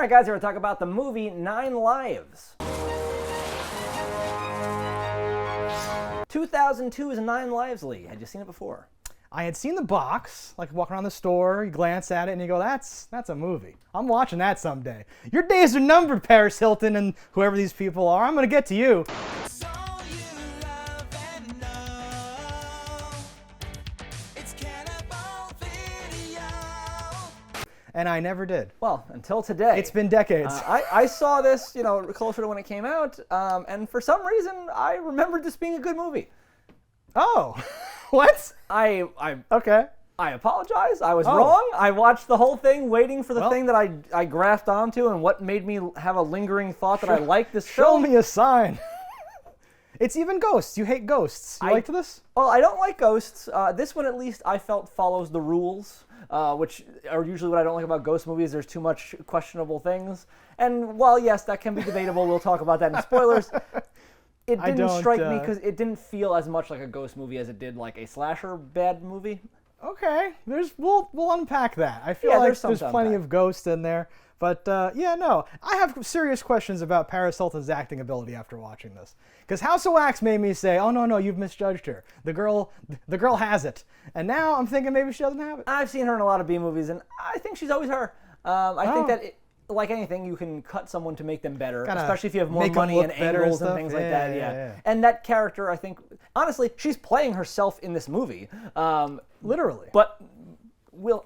All right, guys, we're going to talk about the movie 9 Lives. 2002's 9 Lives, Lee. Had you seen it before? I had seen the box, like walking around the store, you glance at it and you go, that's a movie. I'm watching that someday. Your days are numbered, Paris Hilton and whoever these people are. I'm going to get to you. And I never did. Well, until today. It's been decades. I saw this, closer to when it came out, and for some reason, I remembered this being a good movie. Oh, what? Okay. I apologize. I was wrong. I watched the whole thing waiting for the thing that I grasped onto and what made me have a lingering thought that I liked this film. Show me a sign. It's even ghosts. You hate ghosts. You liked this? Well, I don't like ghosts. This one, at least, I felt follows the rules, which are usually what I don't like about ghost movies. There's too much questionable things. And while, yes, that can be debatable, we'll talk about that in spoilers. It didn't strike me because it didn't feel as much like a ghost movie as it did like a slasher bad movie. Okay, we'll unpack that. I feel like there's plenty of ghosts in there. But I have serious questions about Paris Hilton's acting ability after watching this. Because House of Wax made me say, oh no, you've misjudged her. The girl has it. And now I'm thinking maybe she doesn't have it. I've seen her in a lot of B movies, and I think she's always her. I think that, like anything, you can cut someone to make them better, especially if you have more money and angles and things like that. Yeah. And that character, I think, honestly, she's playing herself in this movie. Literally. But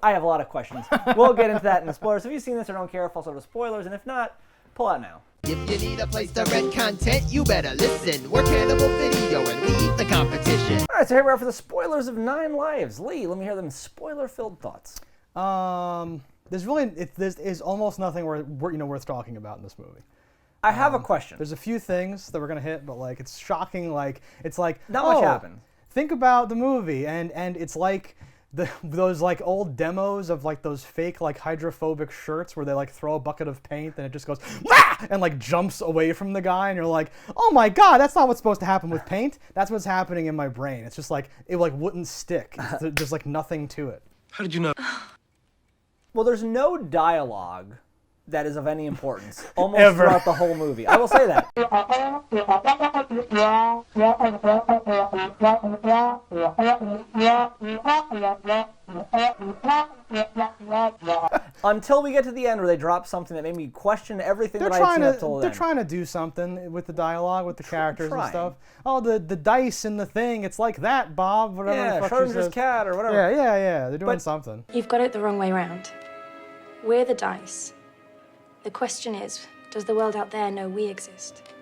I have a lot of questions. We'll get into that in the spoilers. If you've seen this or don't care, follow the spoilers, and if not, pull out now. If you need a place to rent content, you better listen. We're Cannibal Video and we eat the competition. All right, so here we are for the spoilers of 9 Lives. Lee, let me hear them spoiler-filled thoughts. There's almost nothing worth talking about in this movie. I have a question. There's a few things that we're gonna hit, but it's shocking. It's like not much happened. Think about the movie, and it's like those old demos of those fake hydrophobic shirts where they throw a bucket of paint and it just goes Wah! And jumps away from the guy, and you're like, oh my god, that's not what's supposed to happen with paint. That's what's happening in my brain. It's just it wouldn't stick. There's nothing to it. How did you know? Well, there's no dialogue that is of any importance almost throughout the whole movie. I will say that. Until we get to the end where they drop something that made me question everything that I had seen up till then. They're trying to do something with the dialogue, with the characters and stuff. Oh, the dice in the thing, it's like that, Bob, whatever the fuck Schrodinger's cat or whatever. Yeah, they're doing something. You've got it the wrong way round. We're the dice. The question is, does the world out there know we exist?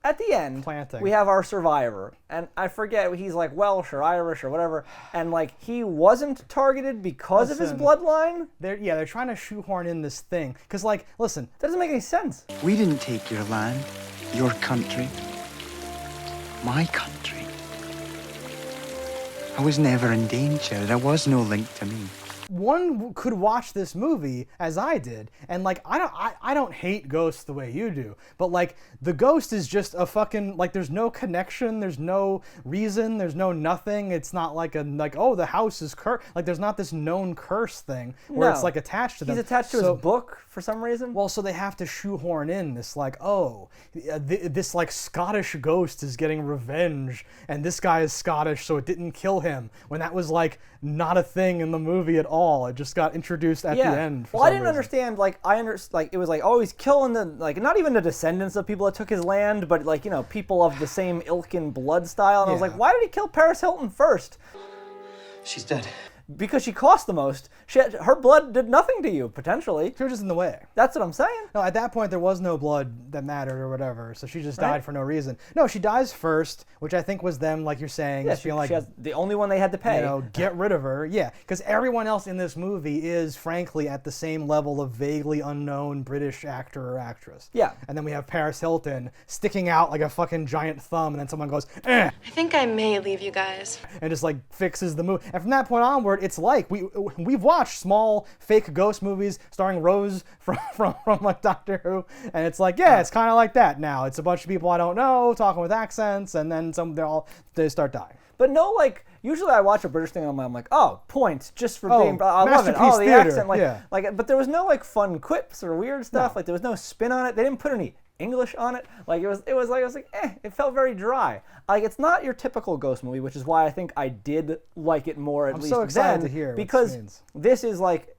At the end, we have our survivor, and I forget, he's Welsh or Irish or whatever, and he wasn't targeted because of his bloodline? They're trying to shoehorn in this thing, because listen. That doesn't make any sense. We didn't take your land, your country, my country. I was never in danger, there was no link to me. One could watch this movie as I did, and I don't hate ghosts the way you do, but the ghost is just a fucking there's no connection, there's no reason, there's no nothing. It's not oh, the house is cursed. There's not this known curse thing where it's attached to them. He's attached to his book for some reason. Well, so they have to shoehorn in this this Scottish ghost is getting revenge, and this guy is Scottish, so it didn't kill him when that was not a thing in the movie at all. It just got introduced at the end. Well, I didn't understand. It was oh, he's killing the not even the descendants of people that took his land, but people of the same ilk and blood style. And I was like, why did he kill Paris Hilton first? She's dead. Because she cost the most. Her blood did nothing to you, potentially. She was just in the way. That's what I'm saying. No, at that point, there was no blood that mattered or whatever, so she just died for no reason. No, she dies first, which I think was them, like you're saying. Yeah, she has the only one they had to pay. Get rid of her. Yeah, because everyone else in this movie is, frankly, at the same level of vaguely unknown British actor or actress. Yeah. And then we have Paris Hilton sticking out like a fucking giant thumb, and then someone goes, eh. I think I may leave you guys. And just fixes the movie. And from that point onward, it's we've watched small fake ghost movies starring Rose from Doctor Who, and it's it's kind of like that now. It's a bunch of people I don't know talking with accents, and then they start dying. But no, usually I watch a British thing and I'm like, oh, points just for being. I love it. masterpiece Oh, the theater. accent, Yeah. but there was no like fun quips or weird stuff. No. Like there was no spin on it. They didn't put any English on it. Like it was like I was like, it felt very dry. Like it's not your typical ghost movie, which is why I think I did like it more at I'm least so excited then, to hear what because this means. this is like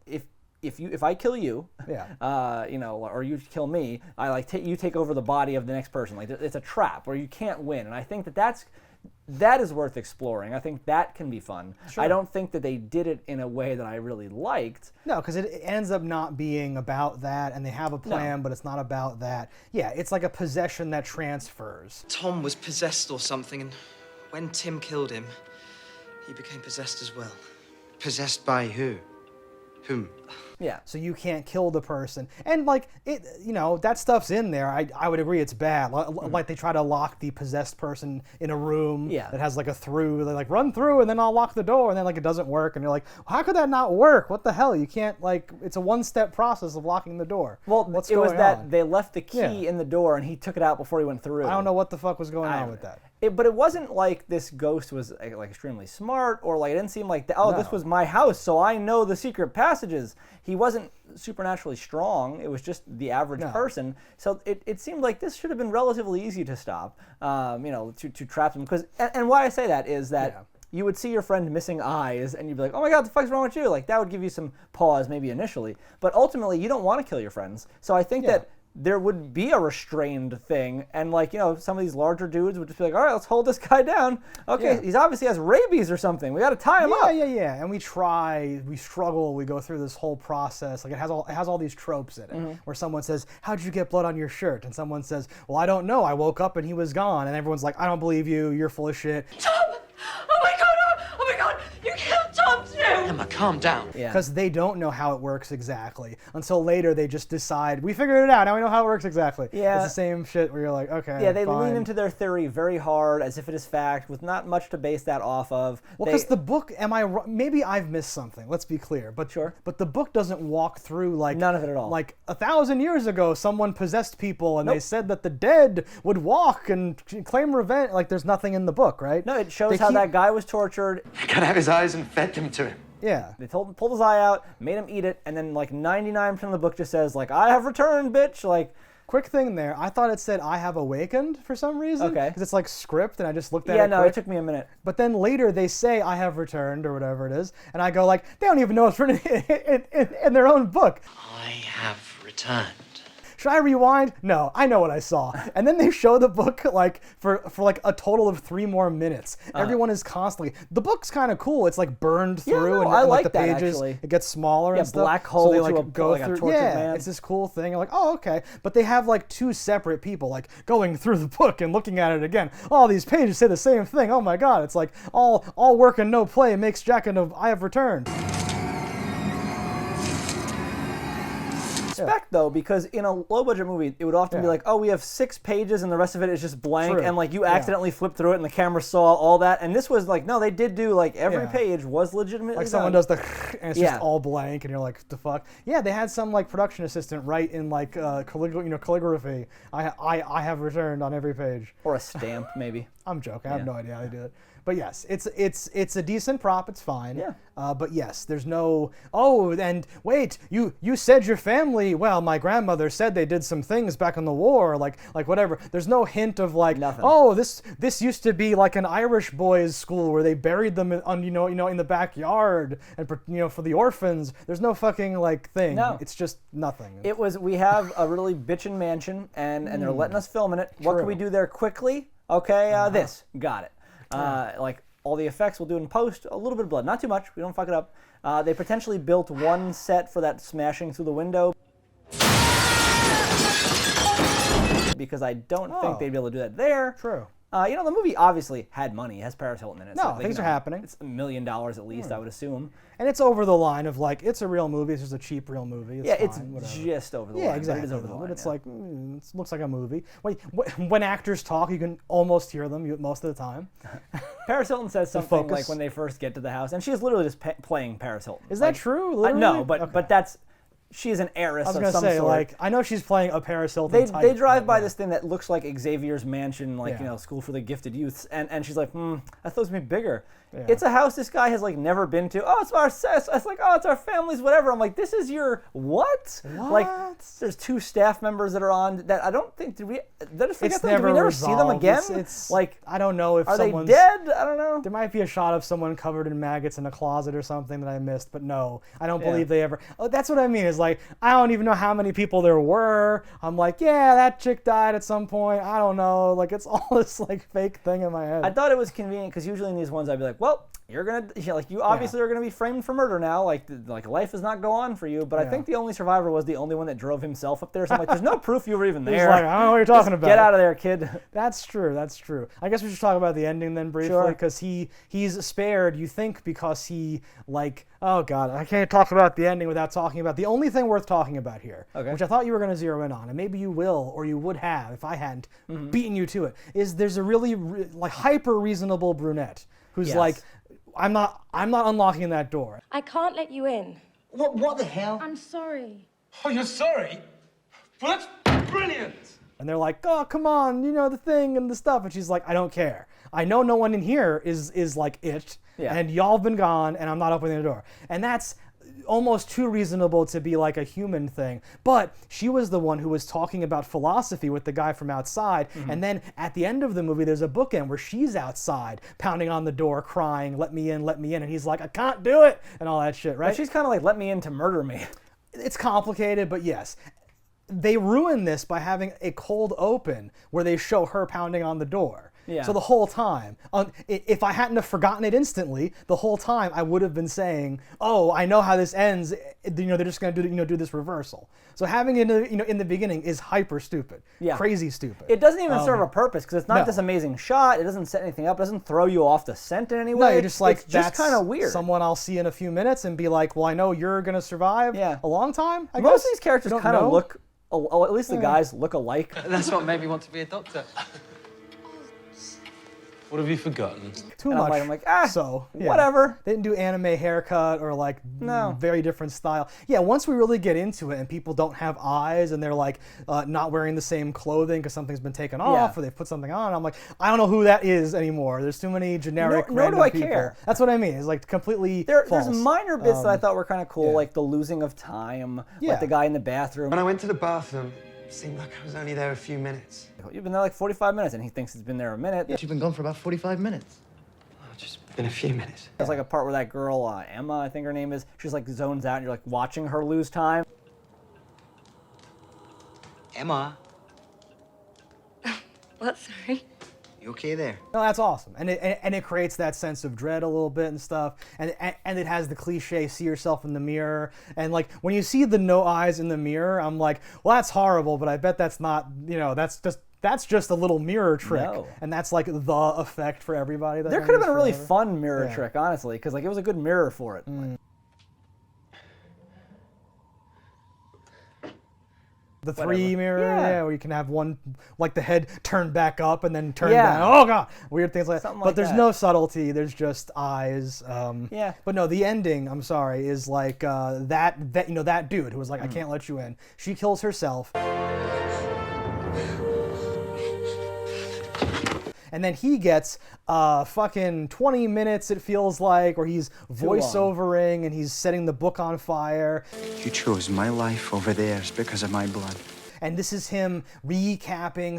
if I kill you, Yeah. or you kill me, I like you take over the body of the next person. Like it's a trap where you can't win, and I think that is worth exploring. I think that can be fun. Sure. I don't think that they did it in a way that I really liked. No, because it ends up not being about that, and they have a plan, but it's not about that. Yeah, it's like a possession that transfers. Tom was possessed or something, and when Tim killed him, he became possessed as well. Possessed by who? Whom? Yeah. So you can't kill the person, and like it, that stuff's in there. I would agree it's bad. Like they try to lock the possessed person in a room Yeah. that has like a through. They like run through, and then I'll lock the door, and then like it doesn't work, and you're like, how could that not work? What the hell? You can't like it's a one-step process of locking the door. Well, what's it was going that on? they left the key Yeah. in the door and he took it out before he went through. I don't know what the fuck was going on with that. But it wasn't like this ghost was like extremely smart, or like it didn't seem like this No. was my house, so I know the secret passages. He wasn't supernaturally strong. It was just the average person. So it seemed like this should have been relatively easy to stop. To trap him and why I say that is that. You would see your friend missing eyes, and you'd be like, "Oh my God, what the fuck's wrong with you?" Like that would give you some pause, maybe initially, but ultimately you don't want to kill your friends. So I think that there would be a restrained thing, and some of these larger dudes would just be like, all right, let's hold this guy down. Okay, he's obviously has rabies or something. We got to tie him up. Yeah. And we struggle, we go through this whole process. Like it has all these tropes in it, where someone says, "How'd you get blood on your shirt?" And someone says, "Well, I don't know. I woke up and he was gone." And everyone's like, "I don't believe you. You're full of shit." Tom! Oh my god! You killed Tom too! Emma, calm down. Yeah. Because they don't know how it works exactly until later. They just decide we figured it out. Now we know how it works exactly. Yeah. It's the same shit where you're like, okay. Yeah, they fine. lean into their theory very hard, as if it is fact, with not much to base that off of. Well, because the book, maybe I've missed something. Let's be clear, but Sure. But the book doesn't walk through like None of it at all. Like 1,000 years ago, someone possessed people, and they said that the dead would walk and claim revenge. Like there's nothing in the book, right? No, it shows They how keep- that guy was tortured. I cut out his eyes and fed them to him. Yeah. They pulled his eye out, made him eat it, and then like 99% of the book just says like, "I have returned, bitch." Like, Quick thing there. I thought it said "I have awakened" for some reason. Okay. Because it's like script, and I just looked at yeah, it. no, quick. it took me a minute. But then later they say "I have returned" or whatever it is, and I go like, they don't even know it's written in their own book. I have returned. Should I rewind? No, I know what I saw. And then they show the book like for like a total of 3 more minutes. Everyone is constantly. The book's kind of cool. It's like burned through, no, and I like like the that, pages actually. it gets smaller Yeah, and stuff. black hole so they to like a- go like a through. tortured Yeah, man. it's this cool thing. You're like, oh okay. But they have like 2 separate people like going through the book and looking at it again. All these pages say the same thing. Oh my god! It's like all work and no play makes Jack and I have returned. Respect though, because in a low budget movie, it would often be like, "Oh, we have 6 pages and the rest of it is just blank," True. and like you accidentally flipped through it and the camera saw all that. And this was like, no, they did do like every Yeah. page was legitimately Like someone done. does the and it's just all blank, and you're like, the fuck? Yeah, they had some like production assistant write in like calligraphy. I have returned on every page. Or a stamp maybe. I'm joking. I have no idea how they do it. But yes, it's a decent prop. It's fine. Yeah. But yes, there's no. Oh, and wait, you said your family. Well, my grandmother said they did some things back in the war, like whatever. There's no hint of like, Nothing. oh, this used to be like an Irish boys' school where they buried them in the backyard and for the orphans. There's no fucking like thing. No. It's just nothing. We have a really bitchin' mansion and they're letting us film in it. What can True. we do there quickly? Okay, this. Got it. Like all the effects we'll do in post, a little bit of blood, not too much, we don't fuck it up. They potentially built one set for that smashing through the window, because I don't think they'd be able to do that there. True. The movie obviously had money. It has Paris Hilton in it. No, things are happening. It's $1 million at least, I would assume. And it's over the line of like, it's a real movie. It's just a cheap real movie. It's Yeah, it's fine, whatever. just over the Yeah, line. exactly. But it is over the But line. it's yeah. like, it looks like a movie. When actors talk, you can almost hear them most of the time. Paris Hilton says something focus. like when they first get to the house, and she is literally just playing Paris Hilton. Is that true? No, Literally? but Okay. but that's she's an heiress I was of gonna some say, sort. like, I know she's playing a Paris Hilton type. They drive but by yeah. this thing that looks like Xavier's mansion, like, Yeah. school for the gifted youths, and she's like, I thought it was gonna be bigger. Yeah. It's a house this guy has like never been to. Oh, it's our family's whatever. I'm like, this is your what? Like, there's 2 staff members that are on that I don't think did we just forget It's them? Did we never never see them resolved. again? It's like, I don't know if are they someone's dead? I don't know. There might be a shot of someone covered in maggots in a closet or something that I missed, but no, I don't Yeah. believe they ever. Oh, that's what I mean. Is like I don't even know how many people there were. I'm like, yeah, that chick died at some point. I don't know. Like it's all this like fake thing in my head. I thought it was convenient because usually in these ones I'd be like, well, you obviously are gonna be framed for murder now. Like life does not go on for you. But I think the only survivor was the only one that drove himself up there. So I'm like, there's no proof you were even He's there. like, I don't know what you're talking about. Get out of there, kid. That's true. That's true. I guess we should talk about the ending then briefly, Sure. because he's spared. You think because he like, oh god, I can't talk about the ending without talking about the only thing worth talking about here, Okay. which I thought you were going to zero in on, and maybe you will or you would have if I hadn't beaten you to it. Is there's a really like hyper reasonable brunette who's Yes. like, I'm not unlocking that door. I can't let you in. What the hell? I'm sorry. Oh, you're sorry? Well, that's brilliant! And they're like, oh, come on, the thing and the stuff. And she's like, I don't care. I know no one in here is like it. Yeah. And y'all have been gone, and I'm not opening the door. And that's almost too reasonable to be like a human thing. But she was the one who was talking about philosophy with the guy from outside. And then at the end of the movie, there's a bookend where she's outside pounding on the door, crying, let me in, let me in. And he's like, I can't do it, and all that shit, right? But she's kind of like, let me in to murder me. It's complicated, but yes. They ruin this by having a cold open where they show her pounding on the door. Yeah. So the whole time, if I hadn't have forgotten it instantly, the whole time I would have been saying, "Oh, I know how this ends." They're just going to do this reversal. So having it, in the beginning is hyper stupid, crazy stupid. It doesn't even serve a purpose because it's not no. this amazing shot. It doesn't set anything up. It doesn't throw you off the scent in any way. No, you're just like, it's just that's kind of weird. someone I'll see in a few minutes and be like, "Well, I know you're going to survive a long time." I Most guess. of these characters You don't kind of know? look, at least the guys look alike. That's what made me want to be a doctor. What have you forgotten? Too And much. I'm like, so yeah. whatever. They didn't do anime haircut or like No. very different style. Yeah, once we really get into it and people don't have eyes and they're like not wearing the same clothing because something's been taken off or they put something on, I'm like, I don't know who that is anymore. There's too many generic Nor do random I people. care. That's what I mean. It's like completely There's false. minor bits that I thought were kind of cool, yeah. like the losing of time, Yeah. like the guy in the bathroom. When I went to the bathroom, it seemed like I was only there a few minutes. You've been there like 45 minutes, and he thinks it's been there a minute. You've been gone for about 45 minutes. Oh, just been a few minutes. There's like a part where that girl, Emma, I think her name is, she's like zones out, and you're like watching her lose time. Emma, What, sorry? you okay there? No, that's awesome, and it creates that sense of dread a little bit and stuff, and it has the cliche see yourself in the mirror, and like when you see the no eyes in the mirror, I'm like, well, that's horrible, but I bet that's not, that's just a little mirror trick, No. and that's like the effect for everybody. That There could have been a really fun mirror trick, honestly, because like it was a good mirror for it. The three mirror, where you can have one, like the head turned back up and then turn Yeah. down. Oh god, weird things like that. Something But like there's that. no subtlety. There's just eyes. Yeah. But no, the ending. I'm sorry, is like that dude who was like, I can't let you in. She kills herself. And then he gets fucking 20 minutes, it feels like, where he's voiceovering and he's setting the book on fire. You chose my life over theirs because of my blood. And this is him recapping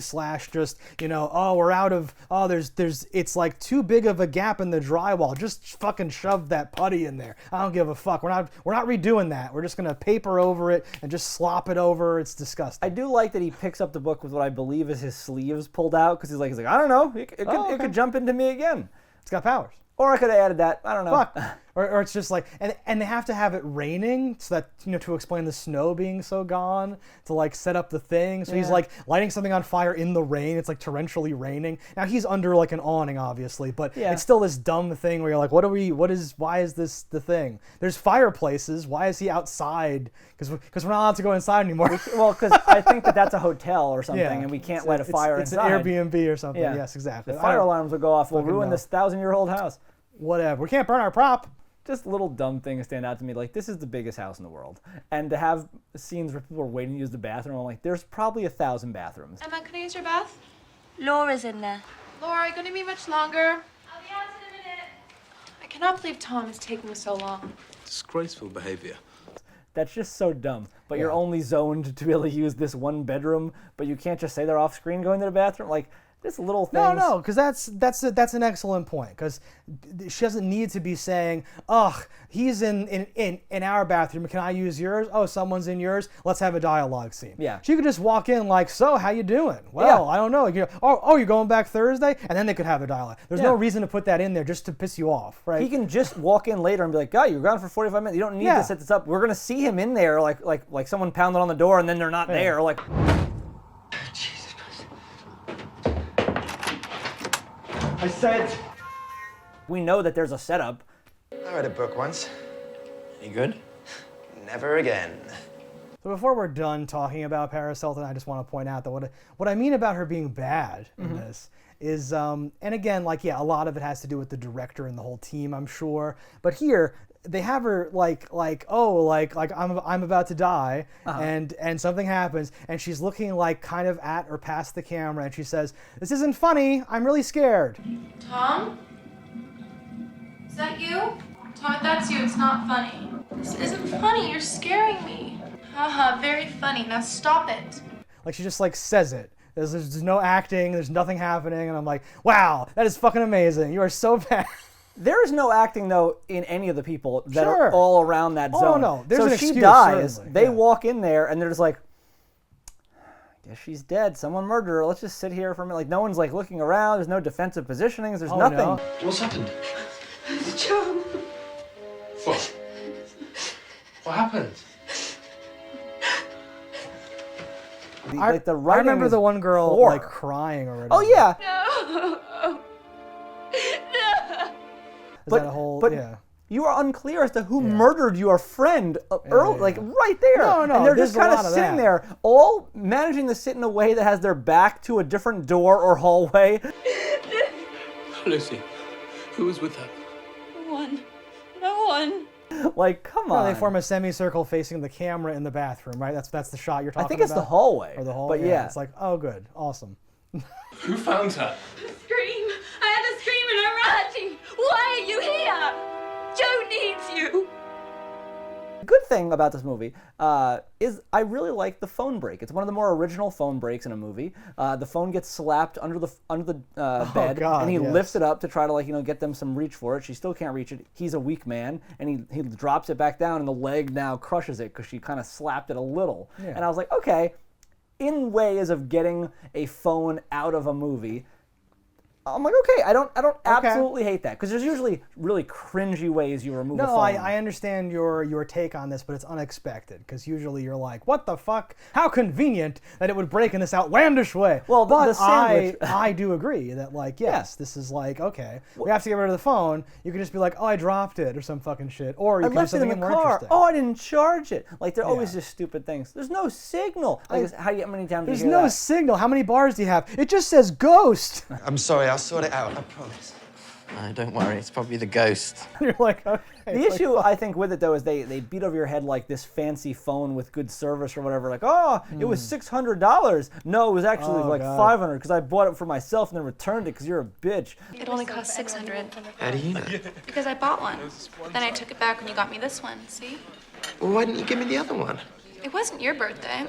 / just, we're out of, it's like too big of a gap in the drywall. Just fucking shove that putty in there. I don't give a fuck. We're not redoing that. We're just gonna paper over it and just slop it over. It's disgusting. I do like that he picks up the book with what I believe is his sleeves pulled out, because he's like, I don't know, it could jump into me again. It's got powers. Or I could have added that. I don't know. Fuck. Or it's just like, and they have to have it raining so that, to explain the snow being so gone, to like set up the thing. So he's like lighting something on fire in the rain. It's like torrentially raining. Now he's under like an awning, obviously, but it's still this dumb thing where you're like, why is this the thing? There's fireplaces. Why is he outside? Because we're not allowed to go inside anymore. Well, because I think that's a hotel or something, and we can't light a fire it's inside. It's an Airbnb or something. Yeah. Yes, exactly. The fire alarms will go off. We'll ruin this 1,000-year-old house. Whatever. We can't burn our prop. just little dumb things stand out to me. Like, this is the biggest house in the world. And to have scenes where people are waiting to use the bathroom, I'm like, there's probably 1,000 bathrooms. Emma, can I use your bath? Laura's in there. Laura, are you going to be much longer? I'll be out in a minute. I cannot believe Tom is taking so long. Disgraceful behavior. That's just so dumb. But you're only zoned to be able to use this one bedroom, but you can't just say they're off screen going to the bathroom. Like, just little things. No, because that's an excellent point. Because she doesn't need to be saying, "Ugh, he's in our bathroom. Can I use yours? Oh, someone's in yours. Let's have a dialogue scene." Yeah. She could just walk in like, "So, how you doing?" Well, I don't know. You're going back Thursday, and then they could have a dialogue. There's no reason to put that in there just to piss you off, right? He can just walk in later and be like, "God, you were gone for 45 minutes. You don't need to set this up. We're gonna see him in there, like someone pounded on the door, and then they're not there." Like, Jesus Christ. I said. we know that there's a setup. I read a book once. Any good? Never again. So before we're done talking about Paris Hilton, I just want to point out that what I mean about her being bad in this is, and again, like, yeah, a lot of it has to do with the director and the whole team, I'm sure. But here, they have her like I'm about to die, and something happens, and she's looking like kind of at or past the camera, and she says, "This isn't funny. I'm really scared." Tom? Is that you? Tom, if that's you, it's not funny. This isn't funny. You're scaring me. Haha, very funny. Now stop it. Like, she just like says it. There's no acting. There's nothing happening, and I'm like, wow, that is fucking amazing. You are so bad. There is no acting, though, in any of the people that Sure. are all around that zone. no, there's so an she excuse, dies, certainly. they Yeah. walk in there, and they're just like, I guess she's dead. Someone murdered her. Let's just sit here for a minute. Like, no one's, like, looking around. There's no defensive positionings. There's nothing. No. What's happened? John. What? What happened? Like, the I writing remember is the one girl poor. like crying already. Oh, yeah. No. Is that a whole, but yeah. you are unclear as to who murdered your friend early, like right there. No, and they're just there's a kind of lot of sitting that. there, all managing to sit in a way that has their back to a different door or hallway. Lucy, who was with her? No one. Like, come No, on. they form a semicircle facing the camera in the bathroom, right? That's the shot you're talking I about. think it's the hallway. Or the hall. But yeah. It's like, oh, good, awesome. Who found her? Scream. I had to scream and I'm ranting. Why are you here? Joe needs you. The good thing about this movie is I really like the phone break. It's one of the more original phone breaks in a movie. The phone gets slapped under the bed, God, and he yes. lifts it up to try to get them some reach for it. She still can't reach it. He's a weak man, and he drops it back down, and the leg now crushes it because she kind of slapped it a little. Yeah. And I was like, okay, in ways of getting a phone out of a movie. I'm like, okay, I don't absolutely hate that, because there's usually really cringy ways you remove a No, phone. I understand your take on this, but it's unexpected, because usually you're like, what the fuck? How convenient that it would break in this outlandish way. Well, but the sandwich- I do agree that, like, yes, this is like, okay, we have to get rid of the phone. You can just be like, oh, I dropped it or some fucking shit, or you I can do left it in something the more car. interesting. Oh, I didn't charge it. Like, they're always Yeah. just stupid things. There's no signal. Like, how many times do There's you hear no that? signal. How many bars do you have? It just says ghost. I'm sorry, I'll sort it out, I promise. No, don't worry. It's probably the ghost. You're like, okay. The issue, I think, with it, though, is they beat over your head like this fancy phone with good service or whatever. Like, oh, it was $600. No, it was actually Oh, like God. $500 because I bought it for myself and then returned it because you're a bitch. It only cost $600 How do you know? because I bought one. Then I took it back when you got me this one. See? Well, why didn't you give me the other one? It wasn't your birthday.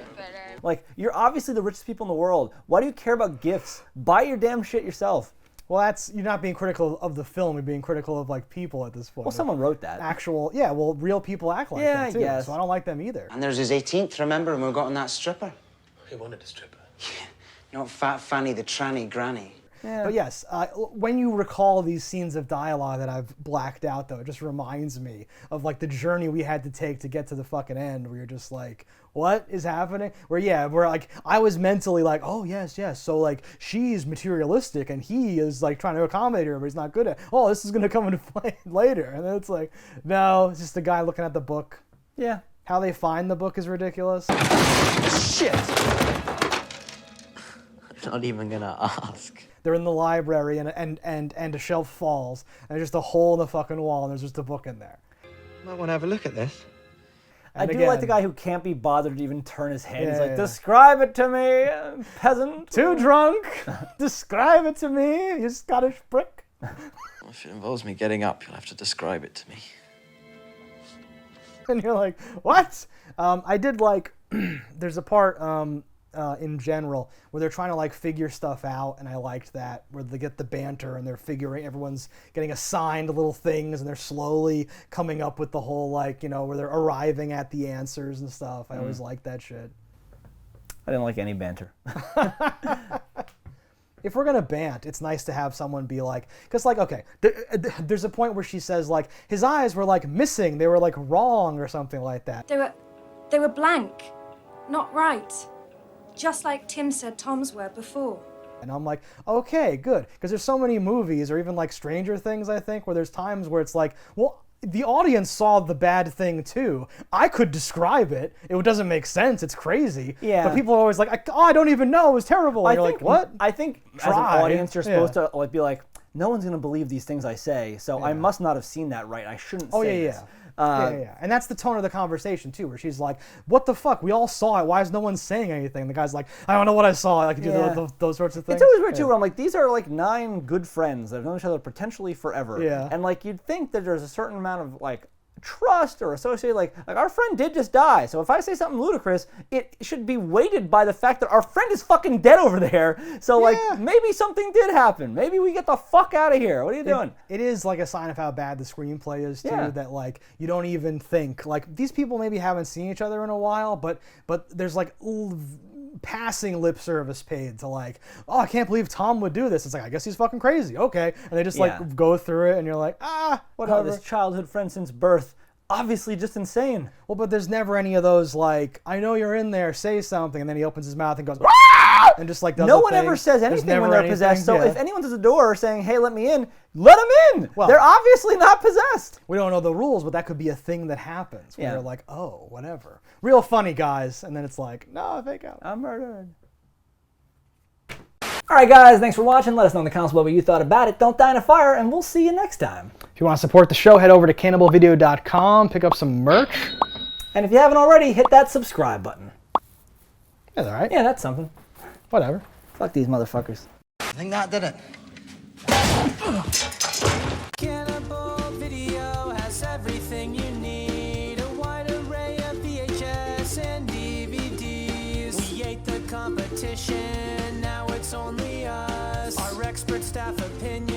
Like, you're obviously the richest people in the world. Why do you care about gifts? Buy your damn shit yourself. Well, you're not being critical of the film. You're being critical of like people at this point. Well, someone wrote that. Real people act like Yeah, that I too. guess. So I don't like them either. And there's his 18th, remember, and we got on that stripper. He wanted a stripper. Not Fat Fanny the tranny granny. But yes, when you recall these scenes of dialogue that I've blacked out, though, it just reminds me of like the journey we had to take to get to the fucking end, where you're just like, what is happening? Where like I was mentally like, oh yes, so like she's materialistic and he is like trying to accommodate her, but he's not good at. Oh, this is gonna come into play later, and then it's like, no, it's just a guy looking at the book. Yeah. How they find the book is ridiculous. Shit! I'm not even gonna ask. They're in the library and a shelf falls and there's just a hole in the fucking wall and there's just a book in there. Might want to have a look at this. I And do like the again- guy who can't be bothered to even turn his head. He's Yeah, like, yeah. describe it to me, peasant. Too drunk. Describe it to me, you Scottish prick. If it involves me getting up, you'll have to describe it to me. And you're like, what? I did like, there's a part in general where they're trying to like figure stuff out, and I liked that, where they get the banter and they're figuring, everyone's getting assigned little things and they're slowly coming up with the whole like, you know, where they're arriving at the answers and stuff. I always liked that shit. I didn't like any banter. If we're gonna bant, it's nice to have someone be like, because like, okay, there's a point where she says like his eyes were like missing, they were like wrong or something like that. They were blank, not right. Just like Tim said Tom's were before. And I'm like, okay, good, because there's so many movies, or even like Stranger Things, I think, where there's times where it's like, well, the audience saw the bad thing too. I could describe it. It doesn't make sense. It's crazy. Yeah. But people are always like, I don't even know. It was terrible. And you're like, what? I think as an Try. audience, you're supposed Yeah. to like be like, no one's gonna believe these things I say, so I must not have seen that right. I shouldn't Oh, say yeah, this. yeah. And that's the tone of the conversation too, where she's like, what the fuck? We all saw it. Why is no one saying anything? The guy's like, I don't know what I saw. Like, do Yeah. those sorts of things. It's always weird too, where I'm like, these are like 9 good friends that have known each other potentially forever. Yeah. And like, you'd think that there's a certain amount of like trust or associated, like our friend did just die, so if I say something ludicrous, it should be weighted by the fact that our friend is fucking dead over there. So like, maybe something did happen. Maybe we get the fuck out of here. What are you doing? It is like a sign of how bad the screenplay is too, Yeah. that like you don't even think like these people maybe haven't seen each other in a while, but there's like passing lip service paid to like, oh, I can't believe Tom would do this. It's like, I guess he's fucking crazy. Okay. And they just Yeah. like go through it and you're like, whatever. This childhood friend since birth, obviously just insane. Well, but there's never any of those like, I know you're in there, say something, and then he opens his mouth and goes, and just like does No a one thing. ever says There's anything never when they're anything, possessed. So yeah. if anyone's at the door saying, "Hey, let me in," let them in. Well- They're obviously not possessed. We don't know the rules, but that could be a thing that happens where Yeah. you're like, oh, whatever. Real funny, guys. And then it's like, no, fake out. I'm murdered. All right, guys, thanks for watching. Let us know in the comments below what you thought about it. Don't die in a fire, and we'll see you next time. If you want to support the show, head over to cannibalvideo.com, pick up some merch. And if you haven't already, hit that subscribe button. That's all right. Yeah, that's something. Whatever. Fuck these motherfuckers. I think that did it. Cannibal Video has everything you need. A wide array of VHS and DVDs. We ate the competition, now it's only us. Our expert staff opinion